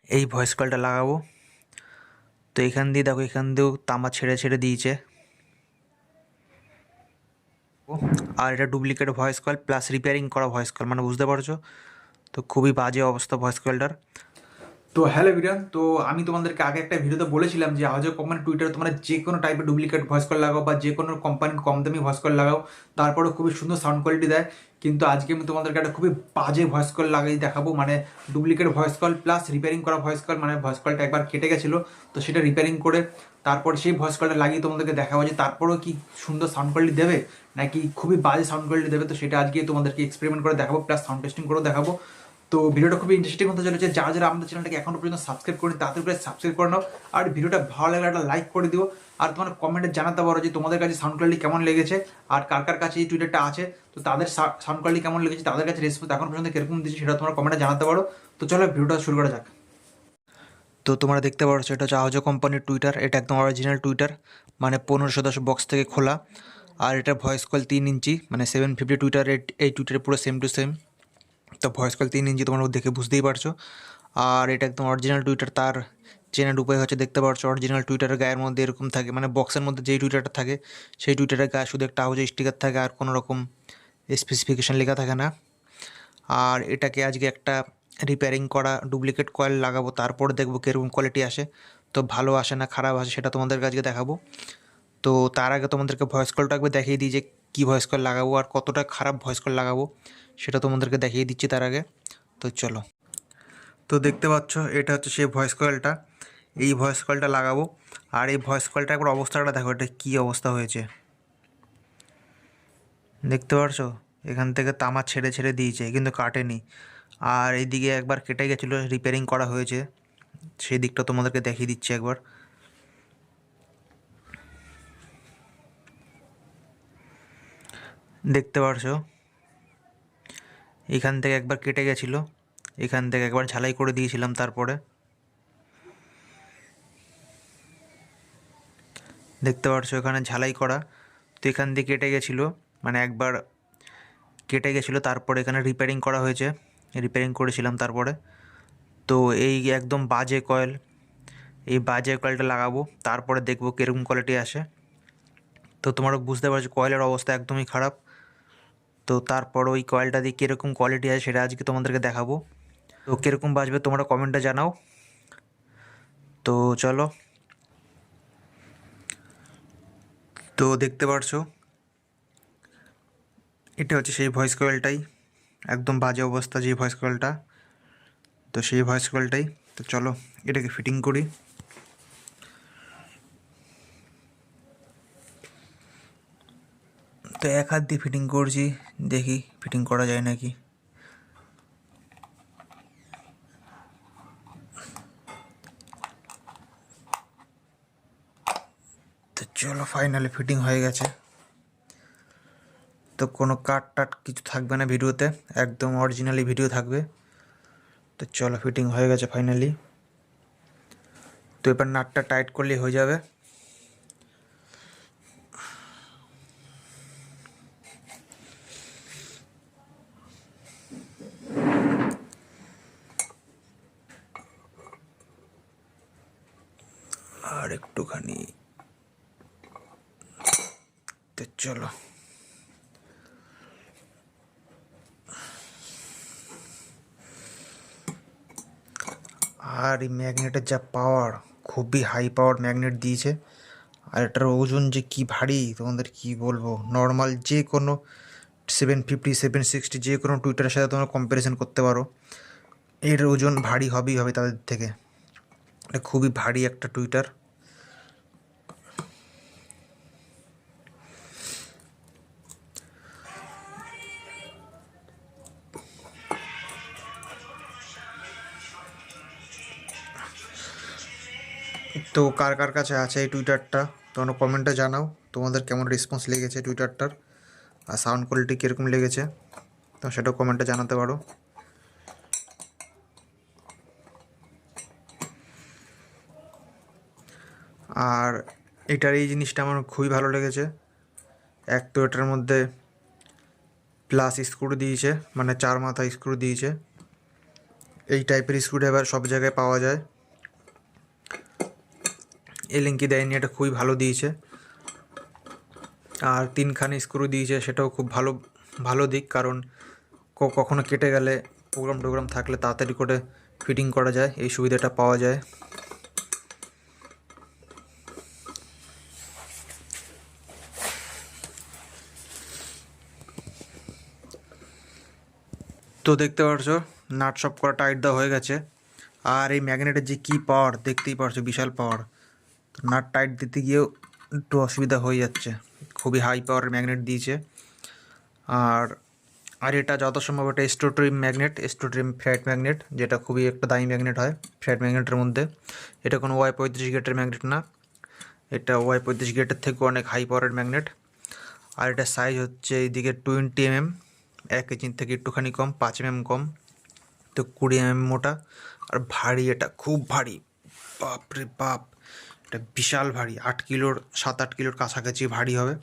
এই ভয়েস কলটা লাগাবো। তো এখান দিয়ে দেখো, এখান দিয়েও তামা ছেড়ে ছেড়ে দিয়েছে। আর এটা duplicate voice call plus repairing করা ভয়েস কল, মানে বুঝতে পারছো। তো খুবই বাজে অবস্থা ভয়েস কলটার। তো হ্যালো ভিডিয়ান, তো আমি তোমাদেরকে আগে একটা ভিডিওতে বলেছিলাম যে আজও কোম্পানি টুইটারে তোমরা যে কোনো টাইপের ডুপ্লিকেট ভয়েস কল লাগাও বা যে কোনো কোম্পানির কম দামি ভয়েস কল লাগাও, তারপরেও খুবই সুন্দর সাউন্ড কোয়ালিটি দেয়। কিন্তু আজকে আমি তোমাদেরকে একটা খুবই বাজে ভয়েস কল লাগিয়ে দেখাবো, মানে duplicate voice call plus repairing করা ভয়েস কল। মানে ভয়েস কলটা একবার কেটে গেছিলো, তো সেটা রিপেয়ারিং করে তারপর সেই ভয়েস কলটা লাগিয়ে তোমাদেরকে দেখাবো যে তারপরেও কি সুন্দর সাউন্ড কোয়ালিটি দেবে নাকি খুবই বাজে সাউন্ড কোয়ালিটি দেবে। তো সেটা আজকে তোমাদেরকে এক্সপেরিমেন্ট করে দেখাবো, প্লাস সাউন্ড টেস্টিং করেও দেখাবো। তো ভিডিওটা খুবই ইন্টারেস্টিং হতে চলেছে। যারা যারা আমাদের চ্যানেলটাকে এখনো পর্যন্ত সাবস্ক্রাইব করেন তাদের করে সাবস্ক্রাইব করে নাও, আর ভিডিওটা ভালো লাগলে একটা লাইক করে দিও। আর তোমার কমেন্টে জানাতে পারো যে তোমাদের কাছে সাউন্ড কোয়ালিটি কেমন লেগেছে, আর কার কার কাছে এই টুইটারটা আছে তো তাদের সাউন্ড কোয়ালিটি কেমন লেগেছে, তাদের কাছে রেসপন্স এখন পর্যন্ত কিরকম দিচ্ছে সেটা তোমার কমেন্টে জানাতে পারো। তো চলো ভিডিওটা শুরু করা যাক। তো তোমরা দেখতে পাচ্ছ এটা হচ্ছে আহজো কোম্পানির টুইটার। এটা একদম অরিজিনাল টুইটার, মানে 1510 বক্স থেকে খোলা। আর এটা ভয়েস কল 3 ইঞ্চি, মানে 750 টুইটার। এই টুইটারে পুরো সেম টু সেম। তো ভয়েস কল 3 ইঞ্চি, তোমরা দেখে বুঝতেই পারছো। আর এটা একদম অরিজিনাল টুইটার। তার চেনার উপায় হচ্ছে, দেখতে পাচ্ছ অরিজিনাল টুইটারের গায়ের মধ্যে এরকম থাকে, মানে বক্সের মধ্যে যেই টুইটারটা থাকে সেই টুইটারের গায়ে শুধু একটা আহজো স্টিকার থাকে, আর কোনো রকম স্পেসিফিকেশান লেখা থাকে না। আর এটাকে আজকে একটা রিপেয়ারিং করা ডুপ্লিকেট কয়েল লাগাবো, তারপর দেখবো কীরকম কোয়ালিটি আসে। তো ভালো আসে না খারাপ আসে সেটা তোমাদেরকে আজকে দেখাবো। তো তার আগে তোমাদেরকে ভয়েস কলটা একবার দেখিয়ে দিই যে কী ভয়েস কল লাগাবো আর কতটা খারাপ ভয়েস কল লাগাবো, সেটা তোমাদেরকে দেখিয়ে দিচ্ছি তার আগে। তো চলো। তো দেখতে পাচ্ছ এটা হচ্ছে সেই ভয়েস কলটা। এই ভয়েস কলটা লাগাবো। আর এই ভয়েস কলটা একবার অবস্থাটা দেখো, এটা কী অবস্থা হয়েছে দেখতে পারছো। এখান থেকে তামা ছেড়ে ছেড়ে দিয়েছে কিন্তু কাটেনি। আর এইদিকে একবার কেটে গেছিলো, রিপেয়ারিং করা হয়েছে, সেই দিকটা তোমাদেরকে দেখিয়ে দিচ্ছি একবার। দেখতে পারছো এখান থেকে একবার কেটে গেছিলো, এখান থেকে একবার ঝালাই করে দিয়েছিলাম, তারপরে দেখতে পারছো এখানে ঝালাই করা। তো এখান দিয়ে কেটে গেছিলো, মানে একবার কেটে গেছিলো, তারপরে এখানে রিপেয়ারিং করা হয়েছে, রিপেয়ারিং করেছিলাম তারপরে। তো এই একদম বাজে কয়েল, এই বাজে কয়েলটা লাগাবো, তারপরে দেখবো কীরকম কোয়ালিটি আসে। তো তোমরা বুঝতে পারছো কয়েলের অবস্থা একদমই খারাপ। তো তারপর ওই কয়েলটা দিয়ে কীরকম কোয়ালিটি আছে সেটা আজকে তোমাদেরকে দেখাবো। তো কীরকম বাজবে তোমরা কমেন্টে জানাও। তো চলো। তো দেখতে পারছো এটা হচ্ছে সেই ভয়েস কয়েলটাই, একদম বাজে অবস্থা যে ভয়েস কয়েলটা। তো সেই ভয়েস কয়েলটাই। তো চলো এটাকে ফিটিং করি। তো এক হাত দিয়ে ফিটিং করছি, দেখি ফিটিং করা যায় নাকি। তো চলো ফাইনালি ফিটিং হয়ে গেছে। তো কোনো কাট টাট কিছু থাকবে না ভিডিওতে, একদম অরিজিনালি ভিডিও থাকবে। তো চলো ফিটিং হয়ে গেছে ফাইনালি। তো এবার নাটটা টাইট করলেই হয়ে যাবে। আর একটুখানি। তো চলো। আর এই ম্যাগনেটের যা পাওয়ার, খুবই হাই পাওয়ার ম্যাগনেট দিয়েছে। আর এটার ওজন যে কী ভারী তোমাদের কী বলবো। নর্মাল যে কোনো 750 760 যে কোনো টুইটারের সাথে তোমরা কম্প্যারিজন করতে পারো, এর ওজন ভারী হবেই হবে তাদের থেকে। এটা খুবই ভারী একটা টুইটার। তো কার কার কাছে আছে এই টুইটারটা তোমরা কমেন্টে জানাও, তোমাদের কেমন রেসপন্স লেগেছে টুইটারটার, আর সাউন্ড কোয়ালিটি কীরকম লেগেছে, তো সেটাও কমেন্টে জানাতে পারো। আর এটার এই জিনিসটা আমার খুবই ভালো লেগেছে। এক তো এটার মধ্যে প্লাস স্ক্রু দিয়েছে, মানে 4 মাথা স্ক্রু দিয়েছে। এই টাইপের স্ক্রুড্রাইভার সব জায়গায় পাওয়া যায়। এলিঙ্কি দেয়নি, এটা খুবই ভালো দিয়েছে। আর 3খানি স্ক্রু দিয়েছে, সেটাও খুব ভালো ভালো দিক, কারণ কখনো কেটে গেলে প্রোগ্রাম থাকলে তাড়াতাড়ি করে ফিটিং করা যায়, এই সুবিধাটা পাওয়া যায়। তো দেখতে পারছো নাট সব করা টাইট দেওয়া হয়ে গেছে। আর এই ম্যাগনেটের যে কী পাওয়ার দেখতেই পারছো, বিশাল পাওয়ার। তো নাট টাইট দিতে গিয়েও একটু অসুবিধা হয়ে যাচ্ছে, খুবই হাই পাওয়ারের ম্যাগনেট দিয়েছে। আর আর এটা যত সম্ভব এটা স্টোট্রিম ম্যাগনেট, স্টোট্রিম ফ্ল্যাট ম্যাগনেট, যেটা খুবই একটা দামি ম্যাগনেট হয় ফ্ল্যাট ম্যাগনেটের মধ্যে। এটা কোনো Y35 গেটের ম্যাগনেট না, এটা Y35 গেটের থেকে অনেক হাই পাওয়ারের ম্যাগনেট। আর এটা সাইজ হচ্ছে এইদিকে 20 mm, 1 ইঞ্চির থেকে একটুখানি কম, 5 mm কম, তো 20 mm মোটা। আর ভারী, এটা খুব ভারী, বাপরে বাপ, এটা বিশাল ভারী, 7-8 কিলোর কাছাকাছি ভারী হবে,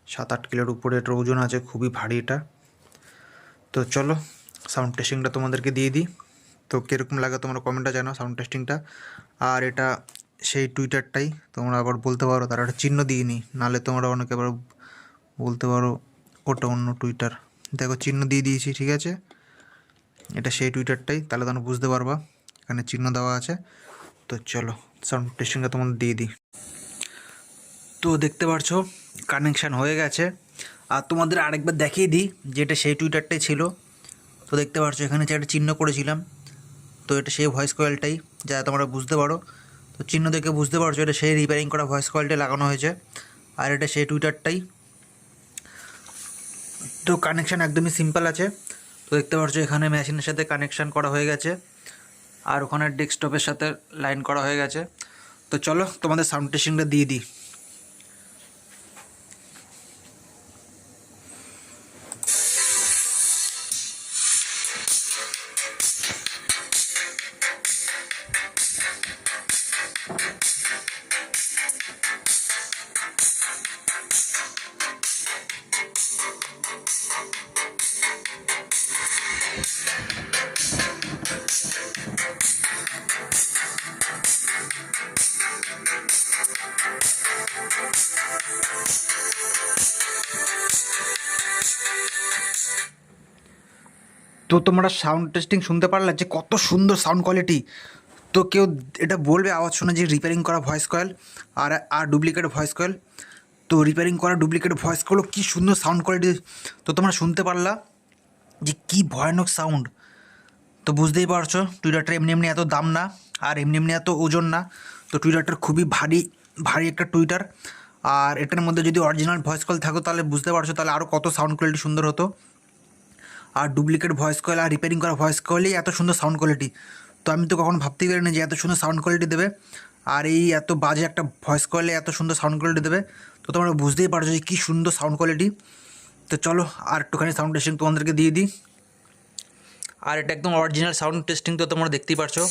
7-8 কিলোর উপরে এটার ওজন আছে, খুবই ভারী এটা। তো চলো সাউন্ড টেস্টিংটা তোমাদেরকে দিয়ে দিই, তো কীরকম লাগে তোমরা কমেন্টটা জানাও সাউন্ড টেস্টিংটা। আর এটা সেই টুইটারটাই, তোমরা আবার বলতে পারো তারা একটা চিহ্ন দিইনি, নাহলে তোমরা অনেকে আবার বলতে পারো ওটা অন্য টুইটার। দেখো চিহ্ন দিয়ে দিয়েছি, ঠিক আছে, এটা সেই টুইটারটাই, তাহলে তোমরা বুঝতে পারবা, এখানে চিহ্ন দেওয়া আছে। তো চলো সাউন্ড টেস্টিংটা তোমাদের দিয়ে দিই। তো দেখতে পারছো কানেকশান হয়ে গেছে। আর তোমাদের আরেকবার দেখিয়ে দিই যে এটা সেই টুইটারটাই ছিল। তো দেখতে পারছো এখানে যে একটা চিহ্ন করেছিলাম, তো এটা সেই ভয়েস কয়েলটাই, যা তোমরা বুঝতে পারো। তো চিহ্ন দেখে বুঝতে পারছো এটা সেই রিপেয়ারিং করা ভয়েস কয়েলটাই লাগানো হয়েছে, আর এটা সেই টুইটারটাই। তো কানেকশান একদমই সিম্পল আছে। তো দেখতে পাচ্ছ এখানে মেশিনের সাথে কানেকশান করা হয়ে গেছে, আর ওখানে ডেস্কটপের সাথে লাইন করা হয়ে গেছে। তো চলো তোমাদের সাউন্ড টেস্টিংটা দিয়ে দিই। তো তোমরা সাউন্ড টেস্টিং শুনতে পারলে যে কত সুন্দর সাউন্ড কোয়ালিটি। তো কেউ এটা বলবে আওয়াজ শুনে যে রিপেয়ারিং করা ভয়েস কয়েল আর আর ডুপ্লিকেট ভয়েস কয়েল। তো রিপেয়ারিং করা ডুপ্লিকেট ভয়েস কয়েলও কী সুন্দর সাউন্ড কোয়ালিটি। তো তোমরা শুনতে পারলা যে কী ভয়ানক সাউন্ড। তো বুঝতেই পারছো টুইটারটা এমনি এমনি এত দাম না, আর এমনি এমনি এত ওজন না। তো টুইটারটার খুবই ভারী ভারী একটা টুইটার। আর এটার মধ্যে যদি অরিজিনাল ভয়েস কল থাকো তাহলে বুঝতে পারছো তাহলে আরও কত সাউন্ড কোয়ালিটি সুন্দর হতো। আর ডুপ্লিকেট ভয়েস কয়েল আর রিপেয়ারিং করা ভয়েস কয়েলেই এত সুন্দর সাউন্ড কোয়ালিটি। তো আমি তো কখনো ভাবতেই পারিনি যে এত সুন্দর সাউন্ড কোয়ালিটি দেবে, আর এই এত বাজে একটা ভয়েস কয়েলে এত সুন্দর সাউন্ড কোয়ালিটি দেবে। তো তোমরা বুঝতেই পারছো যে কী সুন্দর সাউন্ড কোয়ালিটি। তো চলো আর একটুখানি সাউন্ড টেস্টিং তোমাদেরকে দিয়ে দিই। আর এটা একদম অরিজিনাল সাউন্ড টেস্টিং, তো তোমরা দেখতেই পারছো।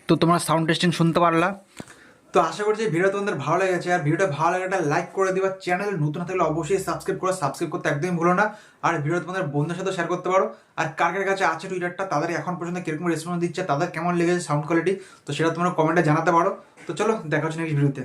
তো তোমরা সাউন্ড টেস্টিং শুনতে পারলা। তো আশা করছি ভিডিও তোমাদের ভালো লেগেছে, আর ভিডিওটা ভালো লাগে একটা লাইক করে দিবা, চ্যানেল নতুন থাকলে অবশ্যই সাবস্ক্রাইব করতে একদমই ভুলো না। আর ভিডিও তোমাদের বন্ধুদের সাথে শেয়ার করতে পারো। আর কার কার কাছে আছে টুইটারটা, তাদের এখন পর্যন্ত কিরকম রেসপন্স দিচ্ছে, তাদের কেমন লেগেছে সাউন্ড কোয়ালিটি, তো সেটা তোমরা কমেন্টে জানাতে পারো। তো চলো দেখা হচ্ছে নেক্সট ভিডিওতে।